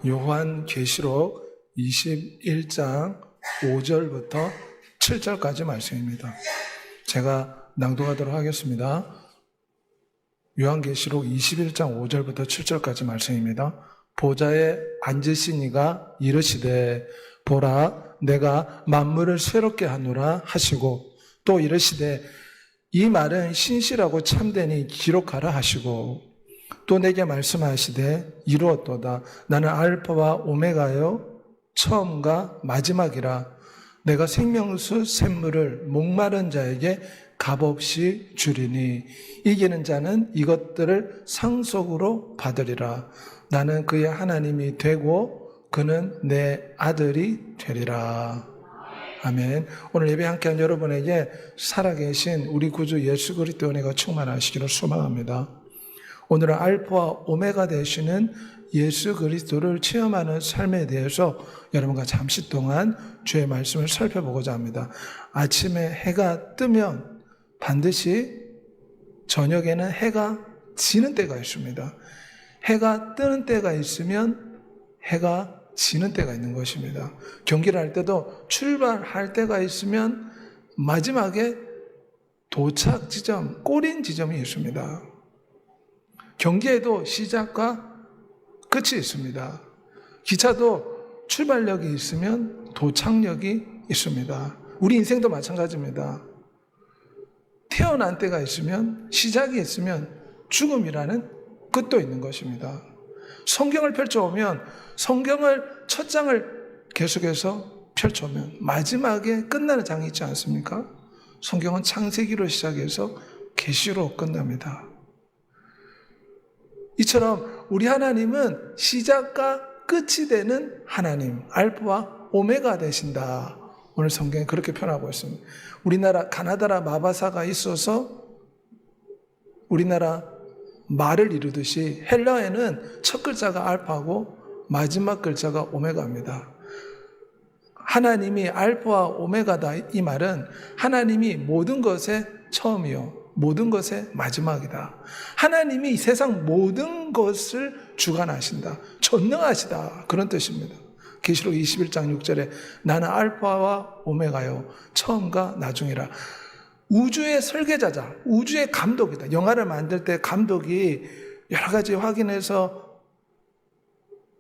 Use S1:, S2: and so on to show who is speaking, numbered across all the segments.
S1: 요한계시록 21장 5절부터 7절까지 말씀입니다. 제가 낭독하도록 하겠습니다. 요한계시록 21장 5절부터 7절까지 말씀입니다. 보좌에 앉으신 이가 이르시되 보라 내가 만물을 새롭게 하노라 하시고 또 이르시되 이 말은 신실하고 참되니 기록하라 하시고 또 내게 말씀하시되 이루었도다. 나는 알파와 오메가요 처음과 마지막이라. 내가 생명수 샘물을 목마른 자에게 값없이 주리니 이기는 자는 이것들을 상속으로 받으리라. 나는 그의 하나님이 되고 그는 내 아들이 되리라. 아멘. 오늘 예배 함께한 여러분에게 살아계신 우리 구주 예수 그리스도의 은혜가 충만하시기를 소망합니다. 오늘은 알파와 오메가 되시는 예수 그리스도를 체험하는 삶에 대해서 여러분과 잠시 동안 주의 말씀을 살펴보고자 합니다. 아침에 해가 뜨면 반드시 저녁에는 해가 지는 때가 있습니다. 해가 뜨는 때가 있으면 해가 지는 때가 있는 것입니다. 경기를 할 때도 출발할 때가 있으면 마지막에 도착 지점, 꼬린 지점이 있습니다. 경기에도 시작과 끝이 있습니다. 기차도 출발역이 있으면 도착역이 있습니다. 우리 인생도 마찬가지입니다. 태어난 때가 있으면 시작이 있으면 죽음이라는 끝도 있는 것입니다. 성경을 펼쳐오면 성경을 첫 장을 계속해서 펼쳐오면 마지막에 끝나는 장이 있지 않습니까? 성경은 창세기로 시작해서 계시로 끝납니다. 이처럼 우리 하나님은 시작과 끝이 되는 하나님, 알파와 오메가 되신다. 오늘 성경에 그렇게 표현하고 있습니다. 우리나라 가나다라 마바사가 있어서 우리나라 말을 이루듯이 헬라어에는 첫 글자가 알파고 마지막 글자가 오메가입니다. 하나님이 알파와 오메가다 이 말은 하나님이 모든 것의 처음이요 모든 것의 마지막이다. 하나님이 이 세상 모든 것을 주관하신다. 전능하시다. 그런 뜻입니다. 계시록 21장 6절에 나는 알파와 오메가요 처음과 나중이라. 우주의 설계자자, 우주의 감독이다. 영화를 만들 때 감독이 여러 가지 확인해서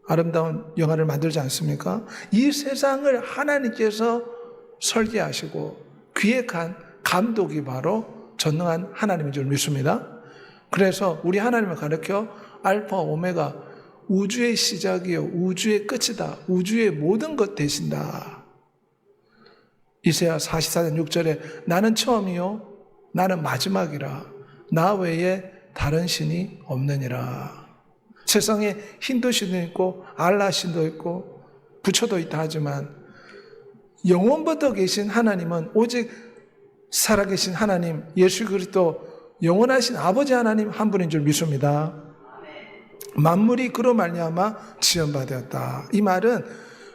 S1: 아름다운 영화를 만들지 않습니까? 이 세상을 하나님께서 설계하시고 기획한 감독이 바로 전능한 하나님인 줄 믿습니다. 그래서 우리 하나님을 가르쳐 알파 오메가 우주의 시작이요 우주의 끝이다. 우주의 모든 것 되신다. 이사야 44장 6절에 나는 처음이요 나는 마지막이라. 나 외에 다른 신이 없느니라. 세상에 힌두신도 있고 알라신도 있고 부처도 있다 하지만 영원부터 계신 하나님은 오직 살아계신 하나님 예수 그리스도 영원하신 아버지 하나님 한 분인 줄 믿습니다. 만물이 그로 말미암아 지연받았다. 이 말은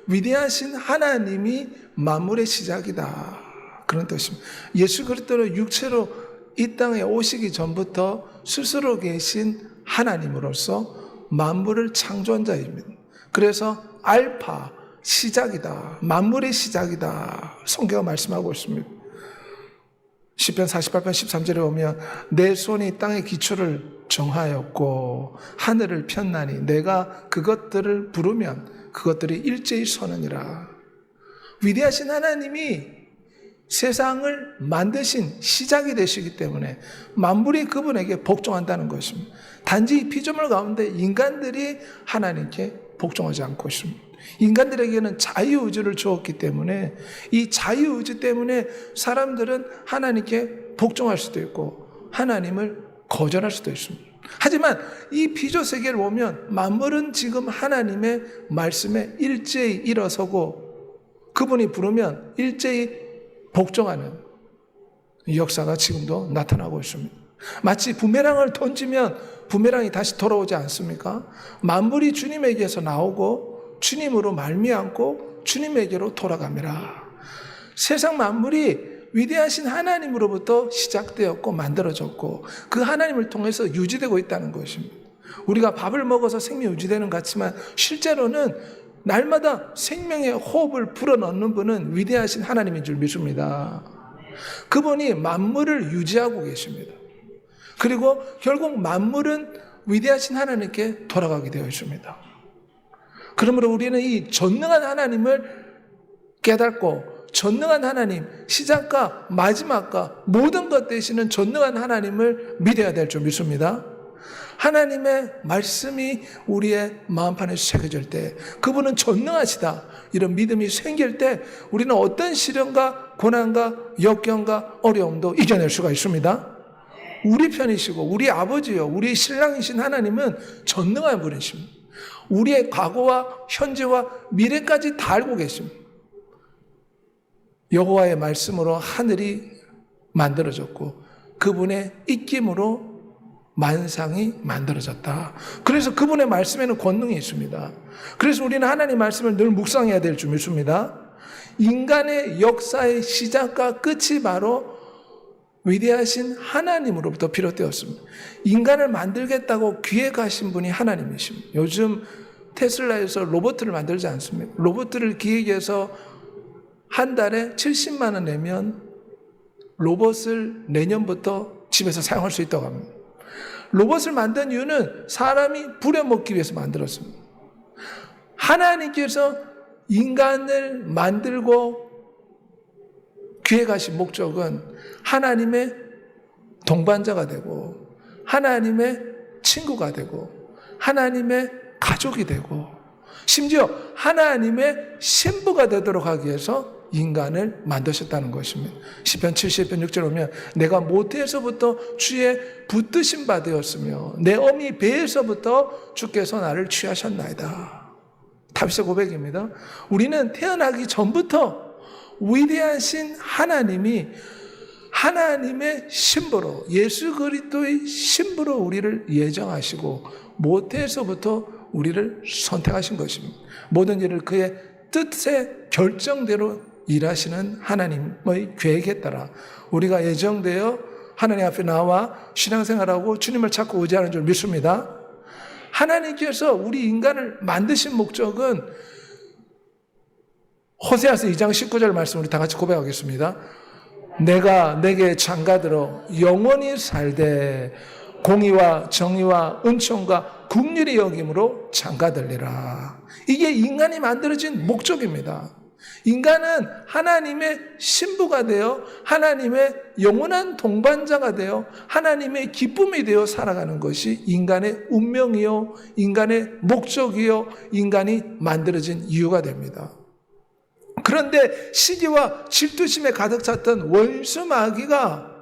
S1: 위대하신 하나님이 만물의 시작이다. 그런 뜻입니다. 예수 그리스도는 육체로 이 땅에 오시기 전부터 스스로 계신 하나님으로서 만물을 창조한 자입니다. 그래서 알파 시작이다. 만물의 시작이다. 성경가 말씀하고 있습니다. 시편 48편 13절에 보면 내 손이 땅의 기초를 정하였고 하늘을 폈나니 내가 그것들을 부르면 그것들이 일제히 서느니라. 위대하신 하나님이 세상을 만드신 시작이 되시기 때문에 만물이 그분에게 복종한다는 것입니다. 단지 이 피조물 가운데 인간들이 하나님께 복종하지 않고 있습니다. 인간들에게는 자유의지를 주었기 때문에 이 자유의지 때문에 사람들은 하나님께 복종할 수도 있고 하나님을 거절할 수도 있습니다. 하지만 이 피조세계를 보면 만물은 지금 하나님의 말씀에 일제히 일어서고 그분이 부르면 일제히 복종하는 역사가 지금도 나타나고 있습니다. 마치 부메랑을 던지면 부메랑이 다시 돌아오지 않습니까? 만물이 주님에게서 나오고 주님으로 말미암고 주님에게로 돌아갑니다. 세상 만물이 위대하신 하나님으로부터 시작되었고 만들어졌고 그 하나님을 통해서 유지되고 있다는 것입니다. 우리가 밥을 먹어서 생명이 유지되는 것 같지만 실제로는 날마다 생명의 호흡을 불어넣는 분은 위대하신 하나님인 줄 믿습니다. 그분이 만물을 유지하고 계십니다. 그리고 결국 만물은 위대하신 하나님께 돌아가게 되어 있습니다. 그러므로 우리는 이 전능한 하나님을 깨닫고 전능한 하나님, 시작과 마지막과 모든 것 되시는 전능한 하나님을 믿어야 될 줄 믿습니다. 하나님의 말씀이 우리의 마음판에 새겨질 때 그분은 전능하시다 이런 믿음이 생길 때 우리는 어떤 시련과 고난과 역경과 어려움도 이겨낼 수가 있습니다. 우리 편이시고 우리 아버지요 우리 신랑이신 하나님은 전능한 분이십니다. 우리의 과거와 현재와 미래까지 다 알고 계십니다. 여호와의 말씀으로 하늘이 만들어졌고 그분의 입김으로 만상이 만들어졌다. 그래서 그분의 말씀에는 권능이 있습니다. 그래서 우리는 하나님의 말씀을 늘 묵상해야 될 줄 믿습니다. 인간의 역사의 시작과 끝이 바로 위대하신 하나님으로부터 비롯되었습니다. 인간을 만들겠다고 기획하신 분이 하나님이십니다. 요즘 테슬라에서 로봇을 만들지 않습니까? 로봇을 기획해서 한 달에 70만 원 내면 로봇을 내년부터 집에서 사용할 수 있다고 합니다. 로봇을 만든 이유는 사람이 부려먹기 위해서 만들었습니다. 하나님께서 인간을 만들고 기획하신 목적은 하나님의 동반자가 되고 하나님의 친구가 되고 하나님의 가족이 되고 심지어 하나님의 신부가 되도록 하기 위해서 인간을 만드셨다는 것입니다. 시편 70편 6절 보면 내가 모태에서부터 주의 붙드신 바 되었으며 내 어미 배에서부터 주께서 나를 취하셨나이다. 다윗의 고백입니다. 우리는 태어나기 전부터 위대하신 하나님이 하나님의 신부로 예수 그리스도의 신부로 우리를 예정하시고 모태에서부터 우리를 선택하신 것입니다. 모든 일을 그의 뜻의 결정대로 일하시는 하나님의 계획에 따라 우리가 예정되어 하나님 앞에 나와 신앙생활하고 주님을 찾고 의지하는 줄 믿습니다. 하나님께서 우리 인간을 만드신 목적은 호세아서 2장 19절 말씀 우리 다 같이 고백하겠습니다. 내가 내게 장가들어 영원히 살되 공의와 정의와 은총과 긍휼의 여김으로 장가들리라. 이게 인간이 만들어진 목적입니다. 인간은 하나님의 신부가 되어 하나님의 영원한 동반자가 되어 하나님의 기쁨이 되어 살아가는 것이 인간의 운명이요 인간의 목적이요 인간이 만들어진 이유가 됩니다. 그런데 시기와 질투심에 가득 찼던 원수 마귀가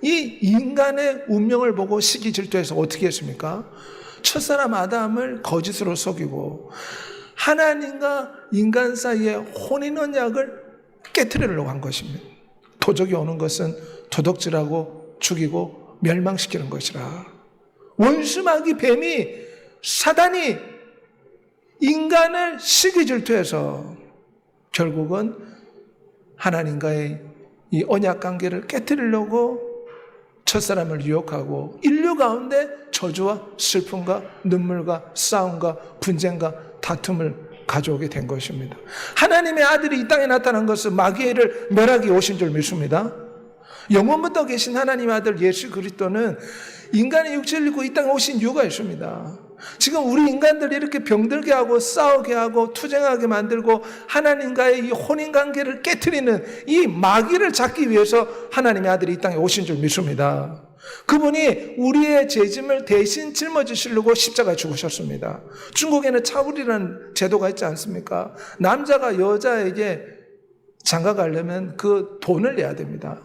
S1: 이 인간의 운명을 보고 시기 질투해서 어떻게 했습니까? 첫사람 아담을 거짓으로 속이고 하나님과 인간 사이에 혼인 언약을 깨트리려고 한 것입니다. 도적이 오는 것은 도둑질하고 죽이고 멸망시키는 것이라. 원수마귀 뱀이 사단이 인간을 시기 질투해서 결국은 하나님과의 이 언약 관계를 깨트리려고 첫사람을 유혹하고 인류 가운데 저주와 슬픔과 눈물과 싸움과 분쟁과 다툼을 가져오게 된 것입니다. 하나님의 아들이 이 땅에 나타난 것은 마귀를 멸하기 오신 줄 믿습니다. 영원부터 계신 하나님의 아들 예수 그리스도는 인간의 육체를 입고 이 땅에 오신 이유가 있습니다. 지금 우리 인간들이 이렇게 병들게 하고 싸우게 하고 투쟁하게 만들고 하나님과의 이 혼인관계를 깨트리는 이 마귀를 잡기 위해서 하나님의 아들이 이 땅에 오신 줄 믿습니다. 그분이 우리의 죄짐을 대신 짊어지시려고 십자가에 죽으셨습니다. 중국에는 차불이라는 제도가 있지 않습니까? 남자가 여자에게 장가 가려면 그 돈을 내야 됩니다.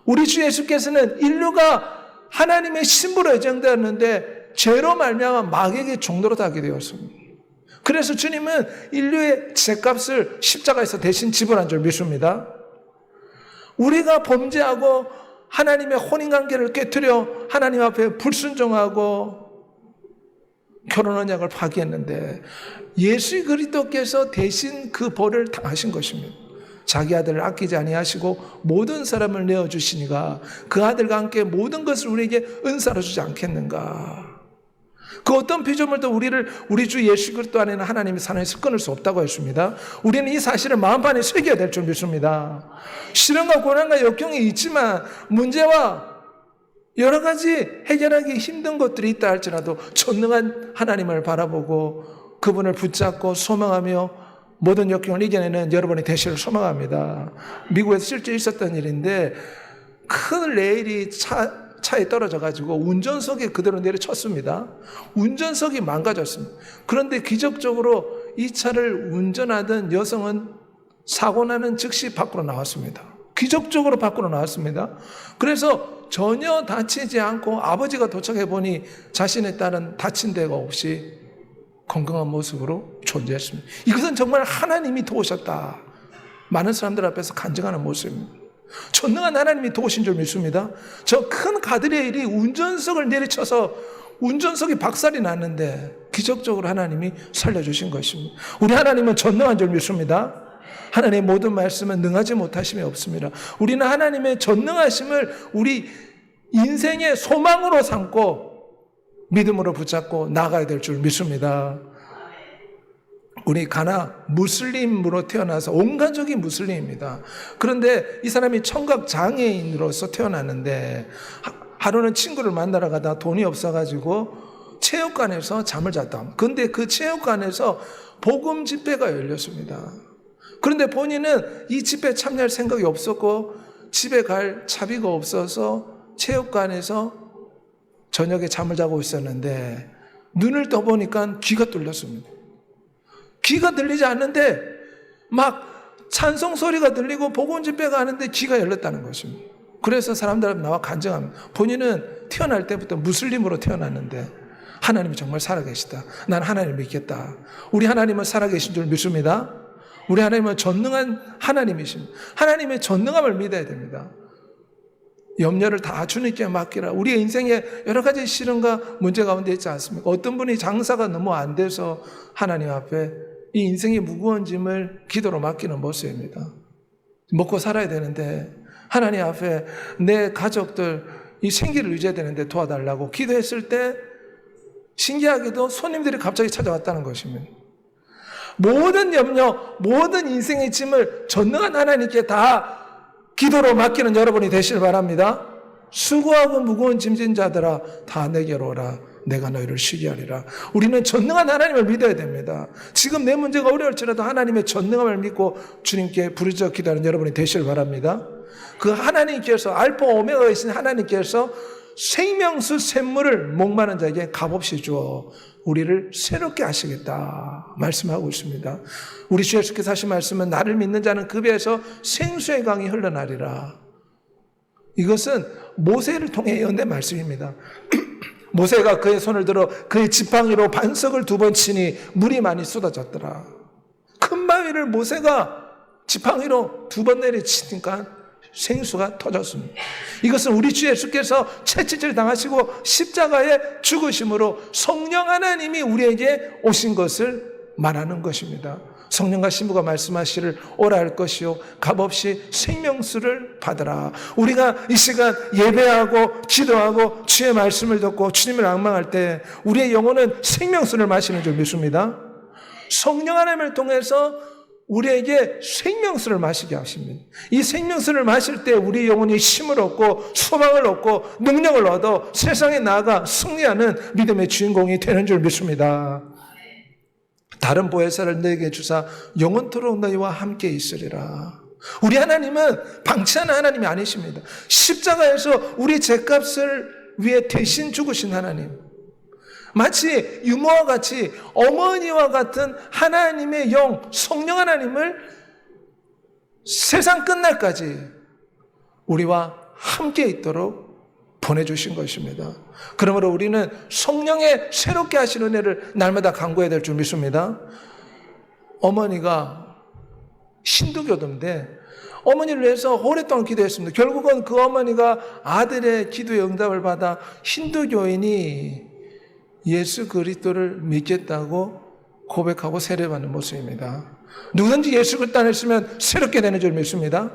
S1: 우리 주 예수께서는 인류가 하나님의 신부로 예정되었는데 죄로 말미암아 마귀에게 종로로 타게 되었습니다. 그래서 주님은 인류의 죄값을 십자가에서 대신 지불한 줄 믿습니다. 우리가 범죄하고 하나님의 혼인관계를 깨트려 하나님 앞에 불순종하고 결혼 언약을 파기했는데 예수 그리스도께서 대신 그 벌을 당하신 것입니다. 자기 아들을 아끼지 아니하시고 모든 사람을 내어주시니가 그 아들과 함께 모든 것을 우리에게 은사로 주지 않겠는가. 그 어떤 피조물도 우리 주 예수 그리스도 안에는 하나님의 사랑에서 끊을 수 없다고 했습니다. 우리는 이 사실을 마음판에 새겨야 될 줄 믿습니다. 시련과 고난과 역경이 있지만 문제와 여러 가지 해결하기 힘든 것들이 있다 할지라도 전능한 하나님을 바라보고 그분을 붙잡고 소망하며 모든 역경을 이겨내는 여러분이 되시를 소망합니다. 미국에서 실제 있었던 일인데 큰 레일이 차에 떨어져가지고 운전석에 그대로 내려쳤습니다. 운전석이 망가졌습니다. 그런데 기적적으로 이 차를 운전하던 여성은 사고 나는 즉시 밖으로 나왔습니다. 기적적으로 밖으로 나왔습니다. 그래서 전혀 다치지 않고 아버지가 도착해 보니 자신의 딸은 다친 데가 없이 건강한 모습으로 존재했습니다. 이것은 정말 하나님이 도우셨다. 많은 사람들 앞에서 간증하는 모습입니다. 전능한 하나님이 도우신 줄 믿습니다. 저 큰 가드레일이 운전석을 내리쳐서 운전석이 박살이 났는데 기적적으로 하나님이 살려주신 것입니다. 우리 하나님은 전능한 줄 믿습니다. 하나님의 모든 말씀은 능하지 못하심이 없습니다. 우리는 하나님의 전능하심을 우리 인생의 소망으로 삼고 믿음으로 붙잡고 나가야 될 줄 믿습니다. 우리 가나 무슬림으로 태어나서 온 가족이 무슬림입니다. 그런데 이 사람이 청각 장애인으로서 태어났는데 하루는 친구를 만나러 가다 돈이 없어가지고 체육관에서 잠을 잤다. 그런데 그 체육관에서 복음 집회가 열렸습니다. 그런데 본인은 이 집회에 참여할 생각이 없었고 집에 갈 차비가 없어서 체육관에서 저녁에 잠을 자고 있었는데 눈을 떠보니까 귀가 뚫렸습니다. 귀가 들리지 않는데 막 찬송 소리가 들리고 복음 집회가 하는데 귀가 열렸다는 것입니다. 그래서 사람들 앞에 나와 간증합니다. 본인은 태어날 때부터 무슬림으로 태어났는데 하나님이 정말 살아계시다. 난 하나님을 믿겠다. 우리 하나님은 살아계신 줄 믿습니다. 우리 하나님은 전능한 하나님이십니다. 하나님의 전능함을 믿어야 됩니다. 염려를 다 주님께 맡기라. 우리의 인생에 여러 가지 시련과 문제 가운데 있지 않습니까? 어떤 분이 장사가 너무 안 돼서 하나님 앞에 이 인생의 무거운 짐을 기도로 맡기는 모습입니다. 먹고 살아야 되는데 하나님 앞에 내 가족들 이 생기를 유지해야 되는데 도와달라고 기도했을 때 신기하게도 손님들이 갑자기 찾아왔다는 것입니다. 모든 염려, 모든 인생의 짐을 전능한 하나님께 다 기도로 맡기는 여러분이 되시길 바랍니다. 수고하고 무거운 짐진 자들아 다 내게로 오라. 내가 너희를 쉬게 하리라. 우리는 전능한 하나님을 믿어야 됩니다. 지금 내 문제가 어려울지라도 하나님의 전능함을 믿고 주님께 부르짖어 기도하는 여러분이 되시길 바랍니다. 그 하나님께서 알파 오메가이신 하나님께서 생명수 샘물을 목마른 자에게 값없이 주어 우리를 새롭게 하시겠다 말씀하고 있습니다. 우리 주 예수께서 하신 말씀은 나를 믿는 자는 그 배에서 생수의 강이 흘러나리라. 이것은 모세를 통해 예언된 말씀입니다. 모세가 그의 손을 들어 그의 지팡이로 반석을 2번 치니 물이 많이 쏟아졌더라. 큰 바위를 모세가 지팡이로 2번 내리치니까 생수가 터졌습니다. 이것은 우리 주 예수께서 채찍질 당하시고 십자가에 죽으심으로 성령 하나님이 우리에게 오신 것을 말하는 것입니다. 성령과 신부가 말씀하시를 오라 할 것이요 값없이 생명수를 받으라. 우리가 이 시간 예배하고 기도하고 주의 말씀을 듣고 주님을 앙망할 때 우리의 영혼은 생명수를 마시는 줄 믿습니다. 성령 하나님을 통해서 우리에게 생명수를 마시게 하십니다. 이 생명수를 마실 때 우리 영혼이 힘을 얻고 소망을 얻고 능력을 얻어 세상에 나아가 승리하는 믿음의 주인공이 되는 줄 믿습니다. 다른 보혜사를 내게 주사 영원토록 너희와 함께 있으리라. 우리 하나님은 방치하는 하나님이 아니십니다. 십자가에서 우리 죄값을 위해 대신 죽으신 하나님. 마치 유모와 같이 어머니와 같은 하나님의 영, 성령 하나님을 세상 끝날까지 우리와 함께 있도록 보내주신 것입니다. 그러므로 우리는 성령의 새롭게 하시는 은혜를 날마다 간구해야 될 줄 믿습니다. 어머니가 힌두교도인데 어머니를 위해서 오랫동안 기도했습니다. 결국은 그 어머니가 아들의 기도의 응답을 받아 힌두교인이 예수 그리스도를 믿겠다고 고백하고 세례받는 모습입니다. 누구든지 예수 그리스도 안에 있으면 새롭게 되는 줄 믿습니다.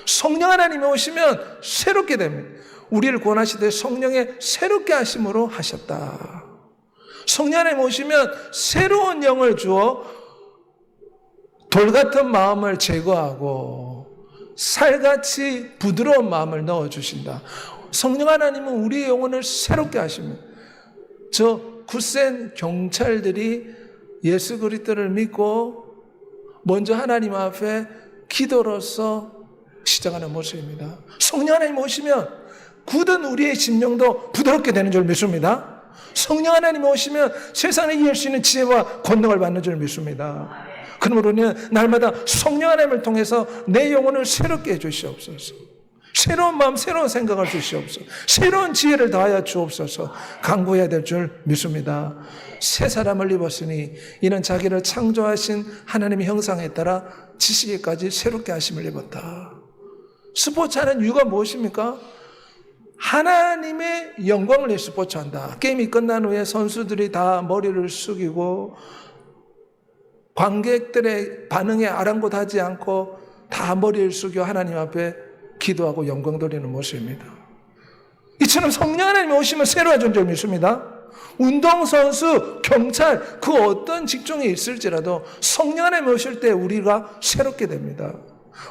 S1: 성령 하나님이 오시면 새롭게 됩니다. 우리를 구원하시되 성령의 새롭게 하심으로 하셨다. 성령 하나님 오시면 새로운 영을 주어 돌 같은 마음을 제거하고 살같이 부드러운 마음을 넣어주신다. 성령 하나님은 우리의 영혼을 새롭게 하십니다. 저 굳센 경찰들이 예수 그리스도를 믿고 먼저 하나님 앞에 기도로서 시작하는 모습입니다. 성령 하나님 오시면 굳은 우리의 심령도 부드럽게 되는 줄 믿습니다. 성령 하나님 오시면 세상에 이길 수 있는 지혜와 권능을 받는 줄 믿습니다. 그러므로 우리는 날마다 성령 하나님을 통해서 내 영혼을 새롭게 해주시옵소서. 새로운 마음, 새로운 생각을 주시옵소서. 새로운 지혜를 더하여 주옵소서. 간구해야 될 줄 믿습니다. 새 사람을 입었으니 이는 자기를 창조하신 하나님의 형상에 따라 지식에까지 새롭게 하심을 입었다. 스포츠하는 이유가 무엇입니까? 하나님의 영광을 위해 스포츠한다. 게임이 끝난 후에 선수들이 다 머리를 숙이고 관객들의 반응에 아랑곳하지 않고 다 머리를 숙여 하나님 앞에 기도하고 영광 돌리는 모습입니다. 이처럼 성령 하나님이 오시면 새로워진 줄 믿습니다. 운동선수, 경찰, 그 어떤 직종에 있을지라도 성령 하나님이 오실 때 우리가 새롭게 됩니다.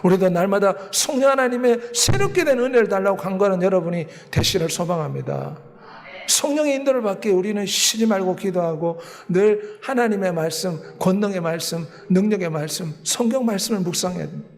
S1: 우리도 날마다 성령 하나님의 새롭게 된 은혜를 달라고 간구하는 여러분이 되시기를 소망합니다. 성령의 인도를 받기에 우리는 쉬지 말고 기도하고 늘 하나님의 말씀, 권능의 말씀, 능력의 말씀, 성경 말씀을 묵상해야 됩니다.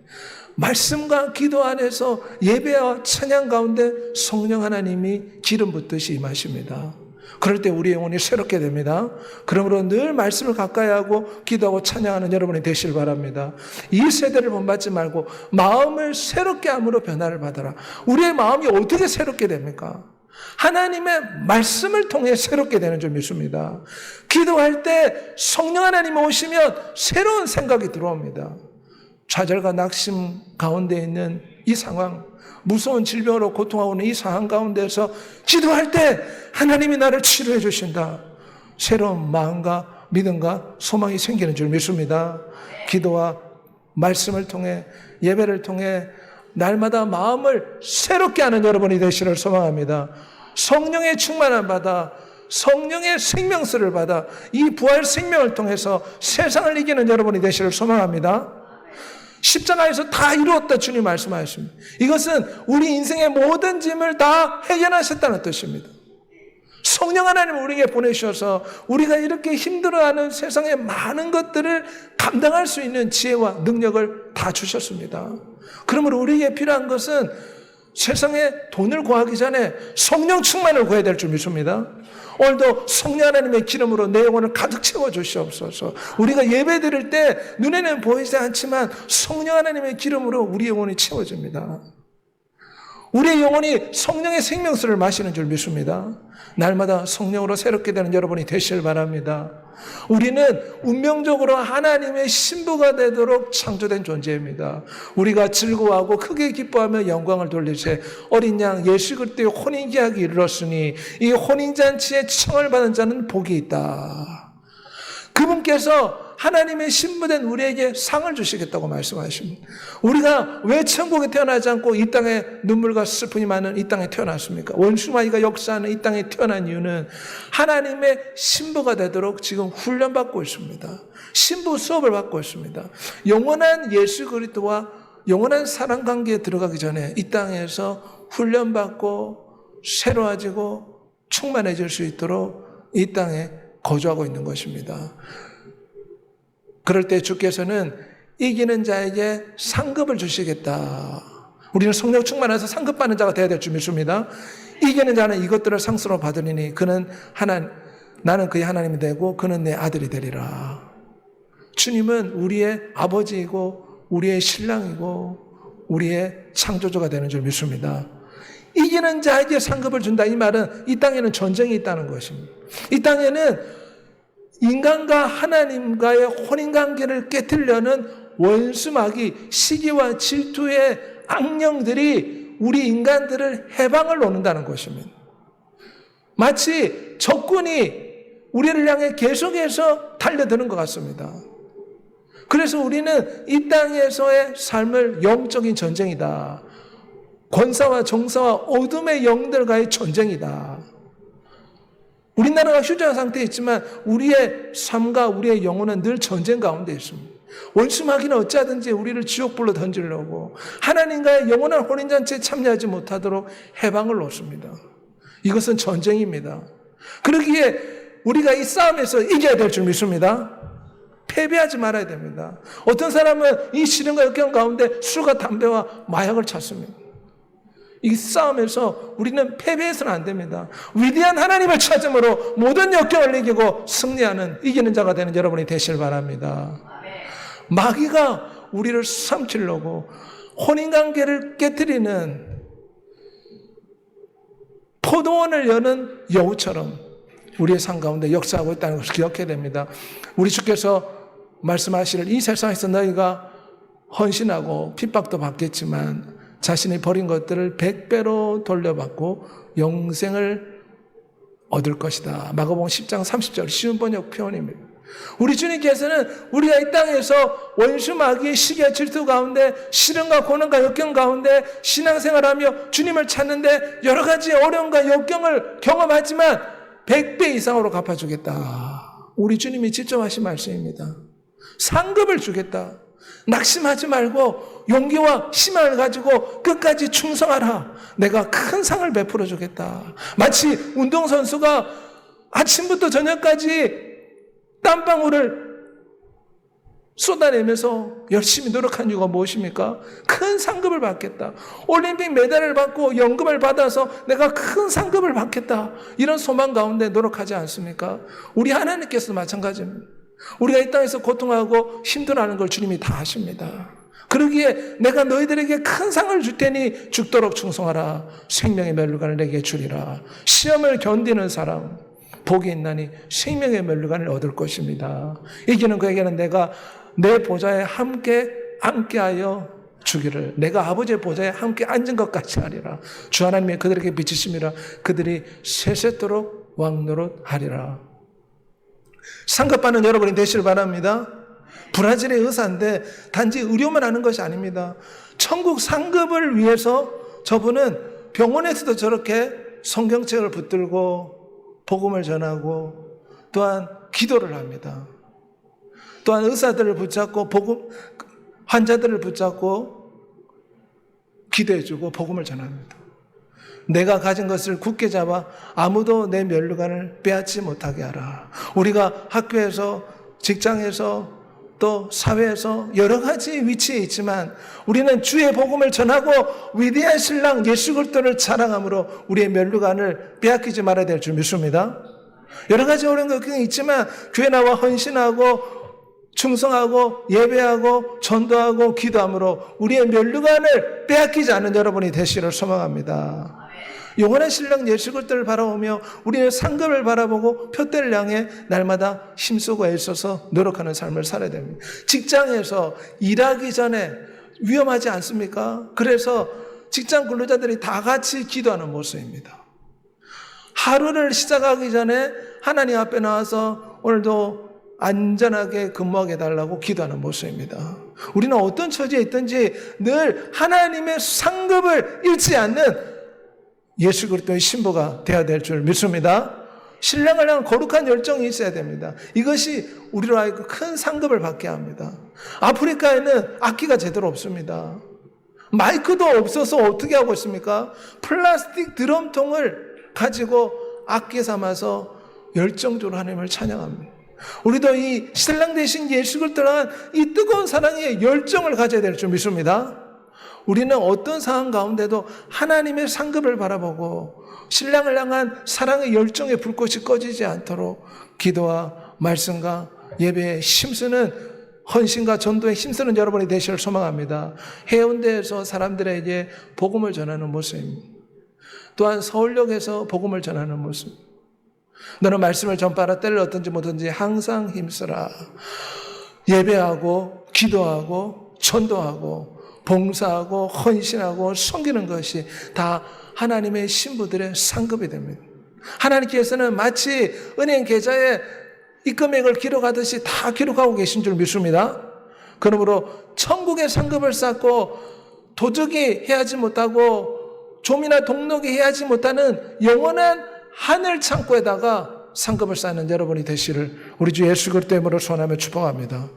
S1: 말씀과 기도 안에서 예배와 찬양 가운데 성령 하나님이 기름 붓듯이 임하십니다. 그럴 때 우리 영혼이 새롭게 됩니다. 그러므로 늘 말씀을 가까이 하고 기도하고 찬양하는 여러분이 되시길 바랍니다. 이 세대를 본받지 말고 마음을 새롭게 함으로 변화를 받아라. 우리의 마음이 어떻게 새롭게 됩니까? 하나님의 말씀을 통해 새롭게 되는 줄 믿습니다. 기도할 때 성령 하나님이 오시면 새로운 생각이 들어옵니다. 좌절과 낙심 가운데 있는 이 상황, 무서운 질병으로 고통하고 있는 이 상황 가운데서 기도할 때 하나님이 나를 치료해 주신다. 새로운 마음과 믿음과 소망이 생기는 줄 믿습니다. 기도와 말씀을 통해 예배를 통해 날마다 마음을 새롭게 하는 여러분이 되시기를 소망합니다. 성령의 충만함 받아 성령의 생명수를 받아 이 부활 생명을 통해서 세상을 이기는 여러분이 되시기를 소망합니다. 십자가에서 다 이루었다 주님 말씀하셨습니다. 이것은 우리 인생의 모든 짐을 다 해결하셨다는 뜻입니다. 성령 하나님을 우리에게 보내주셔서 우리가 이렇게 힘들어하는 세상의 많은 것들을 감당할 수 있는 지혜와 능력을 다 주셨습니다. 그러므로 우리에게 필요한 것은 세상에 돈을 구하기 전에 성령 충만을 구해야 될 줄 믿습니다. 오늘도 성령 하나님의 기름으로 내 영혼을 가득 채워 주시옵소서. 우리가 예배 드릴 때 눈에는 보이지 않지만 성령 하나님의 기름으로 우리 영혼이 채워집니다. 우리의 영혼이 성령의 생명수를 마시는 줄 믿습니다. 날마다 성령으로 새롭게 되는 여러분이 되시길 바랍니다. 우리는 운명적으로 하나님의 신부가 되도록 창조된 존재입니다. 우리가 즐거워하고 크게 기뻐하며 영광을 돌리세 어린 양 예수 그리스도의 혼인계약이 이르렀으니 이 혼인잔치에 청을 받은 자는 복이 있다. 그분께서 하나님의 신부된 우리에게 상을 주시겠다고 말씀하십니다. 우리가 왜 천국에 태어나지 않고 이 땅에 눈물과 슬픔이 많은 이 땅에 태어났습니까? 원수마귀가 역사하는 이 땅에 태어난 이유는 하나님의 신부가 되도록 지금 훈련받고 있습니다. 신부 수업을 받고 있습니다. 영원한 예수 그리스도와 영원한 사랑 관계에 들어가기 전에 이 땅에서 훈련받고 새로워지고 충만해질 수 있도록 이 땅에 거주하고 있는 것입니다. 그럴 때 주께서는 이기는 자에게 상급을 주시겠다. 우리는 성령 충만해서 상급받는 자가 되어야 될 줄 믿습니다. 이기는 자는 이것들을 상수로 받으리니 그는 나는 그의 하나님이 되고 그는 내 아들이 되리라. 주님은 우리의 아버지이고 우리의 신랑이고 우리의 창조주가 되는 줄 믿습니다. 이기는 자에게 상급을 준다. 이 말은 이 땅에는 전쟁이 있다는 것입니다. 이 땅에는 인간과 하나님과의 혼인관계를 깨트리려는 원수마귀, 시기와 질투의 악령들이 우리 인간들을 해방을 놓는다는 것입니다. 마치 적군이 우리를 향해 계속해서 달려드는 것 같습니다. 그래서 우리는 이 땅에서의 삶을 영적인 전쟁이다. 권사와 정사와 어둠의 영들과의 전쟁이다. 우리나라가 휴전 상태에 있지만 우리의 삶과 우리의 영혼은 늘 전쟁 가운데 있습니다. 원수마귀는 어찌하든지 우리를 지옥불로 던지려고 하나님과의 영원한 혼인잔치에 참여하지 못하도록 해방을 놓습니다. 이것은 전쟁입니다. 그러기에 우리가 이 싸움에서 이겨야 될 줄 믿습니다. 패배하지 말아야 됩니다. 어떤 사람은 이 시련과 역경 가운데 술과 담배와 마약을 찾습니다. 이 싸움에서 우리는 패배해서는 안 됩니다. 위대한 하나님을 찾음으로 모든 역경을 이기고 승리하는 이기는 자가 되는 여러분이 되시길 바랍니다. 마귀가 우리를 삼키려고 혼인관계를 깨뜨리는 포도원을 여는 여우처럼 우리의 삶 가운데 역사하고 있다는 것을 기억해야 됩니다. 우리 주께서 말씀하시를 이 세상에서 너희가 헌신하고 핍박도 받겠지만 자신이 버린 것들을 100배로 돌려받고 영생을 얻을 것이다. 마가복음 10장 30절 쉬운 번역 표현입니다. 우리 주님께서는 우리가 이 땅에서 원수 마귀의 시기와 질투 가운데 시련과 고난과 역경 가운데 신앙생활하며 주님을 찾는데 여러 가지 어려움과 역경을 경험하지만 100배 이상으로 갚아주겠다. 우리 주님이 직접 하신 말씀입니다. 상급을 주겠다. 낙심하지 말고 용기와 희망을 가지고 끝까지 충성하라. 내가 큰 상을 베풀어 주겠다. 마치 운동선수가 아침부터 저녁까지 땀방울을 쏟아내면서 열심히 노력한 이유가 무엇입니까? 큰 상급을 받겠다. 올림픽 메달을 받고 연금을 받아서 내가 큰 상급을 받겠다. 이런 소망 가운데 노력하지 않습니까? 우리 하나님께서도 마찬가지입니다. 우리가 이 땅에서 고통하고 힘들어하는 걸 주님이 다 아십니다. 그러기에 내가 너희들에게 큰 상을 줄 테니 죽도록 충성하라. 생명의 멸류관을 내게 주리라. 시험을 견디는 사람 복이 있나니 생명의 멸류관을 얻을 것입니다. 이기는 그에게는 내가 내 보좌에 함께 앉게하여 주기를 내가 아버지의 보좌에 함께 앉은 것 같이 하리라. 주 하나님이 그들에게 비치심이라. 그들이 세세토록 왕노릇하리라. 상급받는 여러분이 되시길 바랍니다. 브라질의 의사인데 단지 의료만 하는 것이 아닙니다. 천국 상급을 위해서 저분은 병원에서도 저렇게 성경책을 붙들고 복음을 전하고 또한 기도를 합니다. 또한 의사들을 붙잡고 환자들을 붙잡고 기도해주고 복음을 전합니다. 내가 가진 것을 굳게 잡아 아무도 내 멸류관을 빼앗지 못하게 하라. 우리가 학교에서 직장에서 또 사회에서 여러 가지 위치에 있지만 우리는 주의 복음을 전하고 위대한 신랑 예수 그리스도를 자랑함으로 우리의 멸류관을 빼앗기지 말아야 될 줄 믿습니다. 여러 가지 어려운 것이 있지만 교회 나와 헌신하고 충성하고 예배하고 전도하고 기도함으로 우리의 멸류관을 빼앗기지 않는 여러분이 되시기를 소망합니다. 영원한 신랑 예수 그리스도를 바라보며 우리의 상급을 바라보고 표대를 향해 날마다 힘쓰고 애써서 노력하는 삶을 살아야 됩니다. 직장에서 일하기 전에 위험하지 않습니까? 그래서 직장 근로자들이 다 같이 기도하는 모습입니다. 하루를 시작하기 전에 하나님 앞에 나와서 오늘도 안전하게 근무하게 해달라고 기도하는 모습입니다. 우리는 어떤 처지에 있든지 늘 하나님의 상급을 잃지 않는 예수 그리스도의 신부가 되어야 될 줄 믿습니다. 신랑을 향한 거룩한 열정이 있어야 됩니다. 이것이 우리로 하여금 큰 상급을 받게 합니다. 아프리카에는 악기가 제대로 없습니다. 마이크도 없어서 어떻게 하고 있습니까? 플라스틱 드럼통을 가지고 악기 삼아서 열정적으로 하나님을 찬양합니다. 우리도 이 신랑 대신 예수 그리스도를 향한 이 뜨거운 사랑의 열정을 가져야 될 줄 믿습니다. 우리는 어떤 상황 가운데도 하나님의 상급을 바라보고 신랑을 향한 사랑의 열정의 불꽃이 꺼지지 않도록 기도와 말씀과 예배에 힘쓰는 헌신과 전도에 힘쓰는 여러분이 되시길 소망합니다. 해운대에서 사람들에게 복음을 전하는 모습입니다. 또한 서울역에서 복음을 전하는 모습. 너는 말씀을 전파하라. 때를 어떤지 못든지 항상 힘쓰라. 예배하고 기도하고 전도하고 봉사하고 헌신하고 섬기는 것이 다 하나님의 신부들의 상급이 됩니다. 하나님께서는 마치 은행 계좌에 입금액을 기록하듯이 다 기록하고 계신 줄 믿습니다. 그러므로 천국의 상급을 쌓고 도적이 해하지 못하고 좀이나 동록이 해하지 못하는 영원한 하늘 창고에다가 상급을 쌓는 여러분이 되시를 우리 주 예수 그리스도 이름으로 소원하며 축복합니다.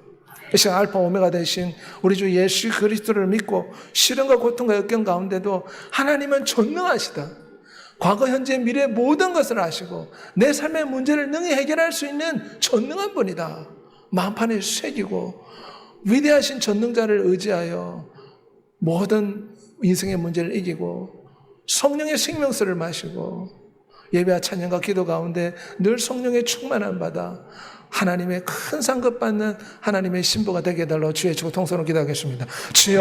S1: 이 시간 알파 오메가 되신 우리 주 예수 그리스도를 믿고 시련과 고통과 역경 가운데도 하나님은 전능하시다. 과거, 현재, 미래 모든 것을 아시고 내 삶의 문제를 능히 해결할 수 있는 전능한 분이다. 마음판에 새기고 위대하신 전능자를 의지하여 모든 인생의 문제를 이기고 성령의 생명수를 마시고 예배와 찬양과 기도 가운데 늘 성령의 충만함 받아 하나님의 큰 상급 받는 하나님의 신부가 되게 해달라고 주의 주고 통성으로 기도하겠습니다. 주여